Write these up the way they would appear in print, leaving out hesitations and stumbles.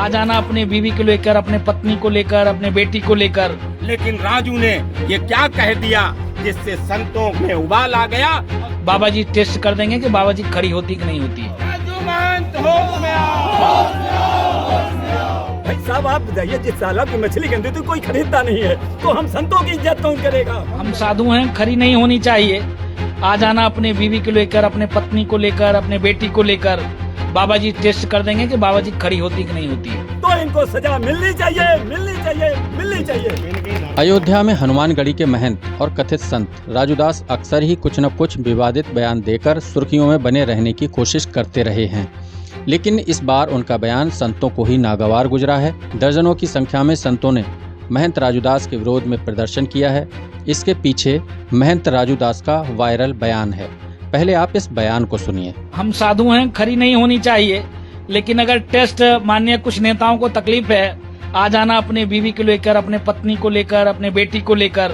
आ जाना अपने बीवी को लेकर, अपने पत्नी को लेकर, अपने बेटी को लेकर। लेकिन राजू ने ये क्या कह दिया जिससे संतों में उबाल आ गया। बाबा जी टेस्ट कर देंगे कि बाबा जी खड़ी होती कि नहीं होती। राजू महंत होश में आओ। भाई साहब आप बताइए, जिस साला की मछली गंदी तो कोई खरीदता नहीं है, तो हम संतों की इज्जत कौन करेगा। हम साधु हैं, खरी नहीं होनी चाहिए। आ जाना अपने बीवी को लेकर, अपने पत्नी को लेकर, अपने बेटी को लेकर। बाबा जी टेस्ट कर देंगे कि बाबा जी खड़ी होती कि नहीं होती। तो इनको सजा मिलनी चाहिए, मिलनी चाहिए, मिलनी चाहिए। अयोध्या में हनुमानगढ़ी के महंत और कथित संत राजूदास अक्सर ही कुछ न कुछ विवादित बयान देकर सुर्खियों में बने रहने की कोशिश करते रहे हैं, लेकिन इस बार उनका बयान संतों को ही नागवार गुजरा है। दर्जनों की संख्या में संतों ने महंत राजूदास के विरोध में प्रदर्शन किया है। इसके पीछे महंत राजूदास का वायरल बयान है। पहले आप इस बयान को सुनिए। हम साधु हैं, खरी नहीं होनी चाहिए, लेकिन अगर टेस्ट माननीय कुछ नेताओं को तकलीफ है, आ जाना अपने बीवी को लेकर, अपने पत्नी को लेकर, अपने बेटी को लेकर।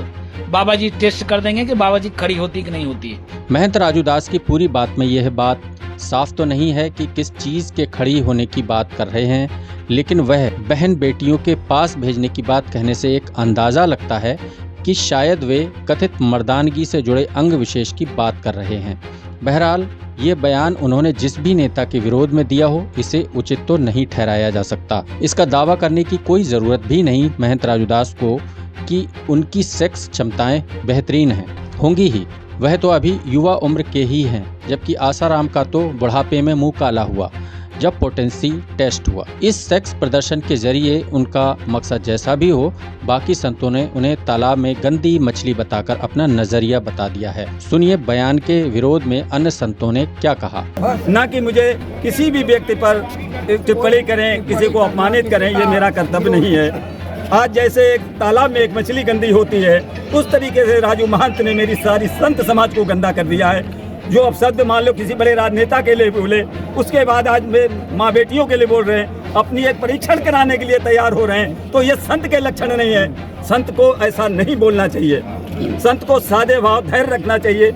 बाबा जी टेस्ट कर देंगे कि बाबा जी खड़ी होती कि नहीं होती। महंत राजूदास की पूरी बात में यह बात साफ तो नहीं है कि किस चीज के खड़ी होने की बात कर रहे हैं, लेकिन वह बहन बेटियों के पास भेजने की बात कहने से एक अंदाजा लगता है कि शायद वे कथित मर्दानगी से जुड़े अंग विशेष की बात कर रहे हैं। बहरहाल ये बयान उन्होंने जिस भी नेता के विरोध में दिया हो, इसे उचित तो नहीं ठहराया जा सकता। इसका दावा करने की कोई जरूरत भी नहीं महंत राजूदास को कि उनकी सेक्स क्षमताएं बेहतरीन हैं, होंगी ही। वह तो अभी युवा उम्र के ही हैं, जबकि आसाराम का तो बुढ़ापे में मुंह काला हुआ जब पोटेंसी टेस्ट हुआ। इस सेक्स प्रदर्शन के जरिए उनका मकसद जैसा भी हो, बाकी संतों ने उन्हें तालाब में गंदी मछली बताकर अपना नजरिया बता दिया है। सुनिए बयान के विरोध में अन्य संतों ने क्या कहा। ना कि मुझे किसी भी व्यक्ति पर टिप्पणी करें, किसी को अपमानित करें, ये मेरा कर्तव्य नहीं है। आज जैसे एक तालाब में एक मछली गंदी होती है, उस तरीके से राजू महंत ने मेरी सारी संत समाज को गंदा कर दिया है। जो अब शब्द मान लो किसी बड़े राजनेता के लिए बोले, उसके बाद आज वे माँ बेटियों के लिए बोल रहे हैं, अपनी एक परीक्षण कराने के लिए तैयार हो रहे हैं, तो ये संत के लक्षण नहीं है। संत को ऐसा नहीं बोलना चाहिए। संत को सादे भाव, धैर्य रखना चाहिए,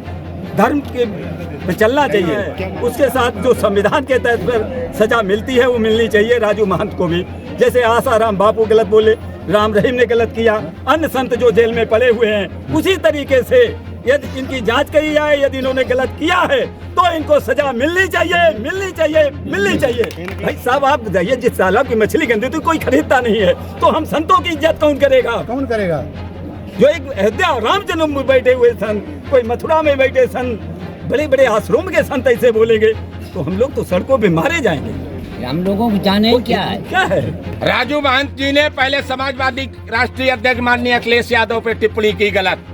धर्म के चलना चाहिए। उसके साथ जो संविधान के तहत पर सजा मिलती है वो मिलनी चाहिए राजू महंत को भी। जैसे आसाराम बापू गलत बोले, राम रहीम ने गलत किया, अन्य संत जो जेल में पड़े हुए हैं, उसी तरीके से यदि इनकी जांच करी जाए, यदि इन्होंने गलत किया है तो इनको सजा मिलनी चाहिए, मिलनी चाहिए, मिलनी चाहिए। भाई साहब आप बताइए, जिस तालाब की मछली गंदी तो कोई खरीदता नहीं है, तो हम संतों की इज्जत कौन करेगा। कौन करेगा? जो एक अयोध्या राम जन्म में बैठे हुए संत, कोई मथुरा में बैठे संत, बड़े बड़े आश्रम के संत ऐसे बोलेंगे तो हम लोग तो सड़कों पे मारे जाएंगे। हम लोगों को जाने क्या है। राजू महंत जी ने पहले समाजवादी राष्ट्रीय अध्यक्ष माननीय अखिलेश यादव पे टिप्पणी की गलत,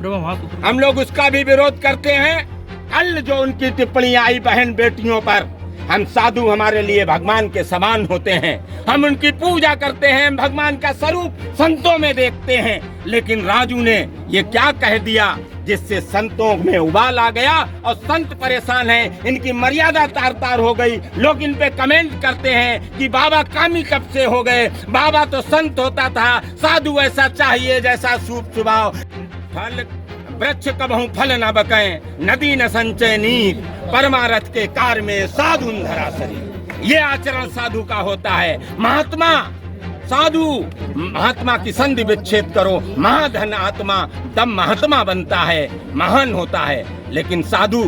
हम लोग उसका भी विरोध करते हैं। कल जो उनकी टिप्पणी आई बहन बेटियों पर, हम साधु हमारे लिए भगवान के समान होते हैं, हम उनकी पूजा करते हैं, भगवान का स्वरूप संतों में देखते हैं। लेकिन राजू ने ये क्या कह दिया जिससे संतों में उबाल आ गया और संत परेशान हैं, इनकी मर्यादा तार तार हो गई। लोग इन पे कमेंट करते हैं कि बाबा कामी कब से हो गए, बाबा तो संत होता था, साधु ऐसा चाहिए जैसा शुभ स्वभाव। फल वृक्ष कबहू फल न बकें, नदी न संचय नीर, परमारथ के कार में साधु धरा शरीर। ये आचरण साधु का होता है। महात्मा साधु महात्मा की संधि विच्छेद करो, महाधन आत्मा तब महात्मा बनता है, महान होता है। लेकिन साधु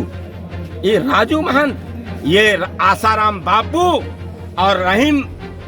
ये राजू महंत, ये आसाराम बापू और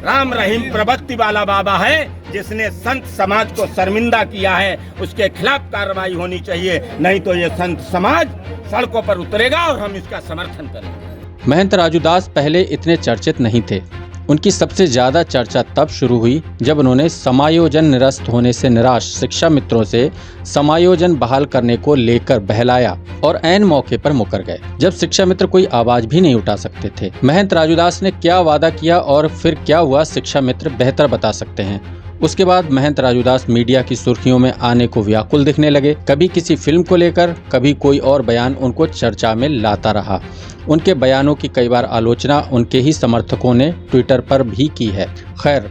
राम रहीम प्रवृत्ति वाला बाबा है, जिसने संत समाज को शर्मिंदा किया है। उसके खिलाफ कार्रवाई होनी चाहिए, नहीं तो ये संत समाज सड़कों पर उतरेगा और हम इसका समर्थन करेंगे। महंत राजूदास पहले इतने चर्चित नहीं थे। उनकी सबसे ज्यादा चर्चा तब शुरू हुई जब उन्होंने समायोजन निरस्त होने से निराश शिक्षा मित्रों से समायोजन बहाल करने को लेकर बहलाया और ऐन मौके पर मुकर गए, जब शिक्षा मित्र कोई आवाज भी नहीं उठा सकते थे। महंत राजूदास ने क्या वादा किया और फिर क्या हुआ, शिक्षा मित्र बेहतर बता सकते हैं। उसके बाद महंत राजूदास मीडिया की सुर्खियों में आने को व्याकुल दिखने लगे। कभी किसी फिल्म को लेकर, कभी कोई और बयान उनको चर्चा में लाता रहा। उनके बयानों की कई बार आलोचना उनके ही समर्थकों ने ट्विटर पर भी की है। खैर,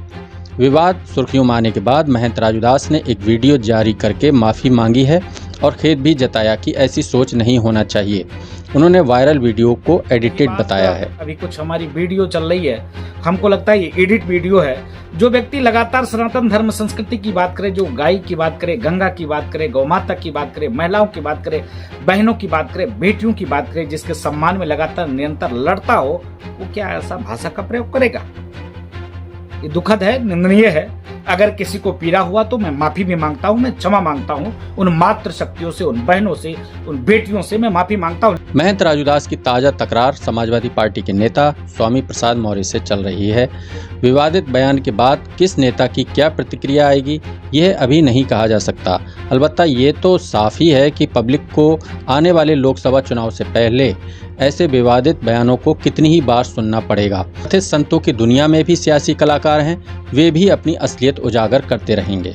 विवाद सुर्खियों में आने के बाद महंत राजूदास ने एक वीडियो जारी करके माफ़ी मांगी है और खेद भी जताया कि ऐसी सोच नहीं होना चाहिए। उन्होंने वायरल वीडियो को एडिटेड बताया है। अभी कुछ हमारी वीडियो चल रही है, हमको लगता है ये एडिट वीडियो है। जो व्यक्ति लगातार सनातन धर्म संस्कृति की बात करे, जो गाय की बात करे, गंगा की बात करे, गौ माता की बात करे, महिलाओं की बात करे, बहनों की बात करे, बेटियों की बात करे, जिसके सम्मान में लगातार निरंतर लड़ता हो, वो क्या ऐसा भाषा का प्रयोग करेगा? ये दुखद है, निंदनीय है। अगर किसी को पीड़ा हुआ तो मैं माफी भी मांगता हूँ, मैं क्षमा मांगता हूँ। उन मातृ शक्तियों से, उन बहनों से, उन बेटियों से मैं माफी मांगता हूँ। महंत राजूदास की ताजा तकरार समाजवादी पार्टी के नेता स्वामी प्रसाद मौर्य से चल रही है। विवादित बयान के बाद किस नेता की क्या प्रतिक्रिया आएगी, यह अभी नहीं कहा जा सकता। अलबत्ता ये तो साफ ही है कि पब्लिक को आने वाले लोकसभा चुनाव से पहले ऐसे विवादित बयानों को कितनी ही बार सुनना पड़ेगा। संतों की दुनिया में भी सियासी कलाकार हैं, वे भी अपनी असलियत उजागर करते रहेंगे।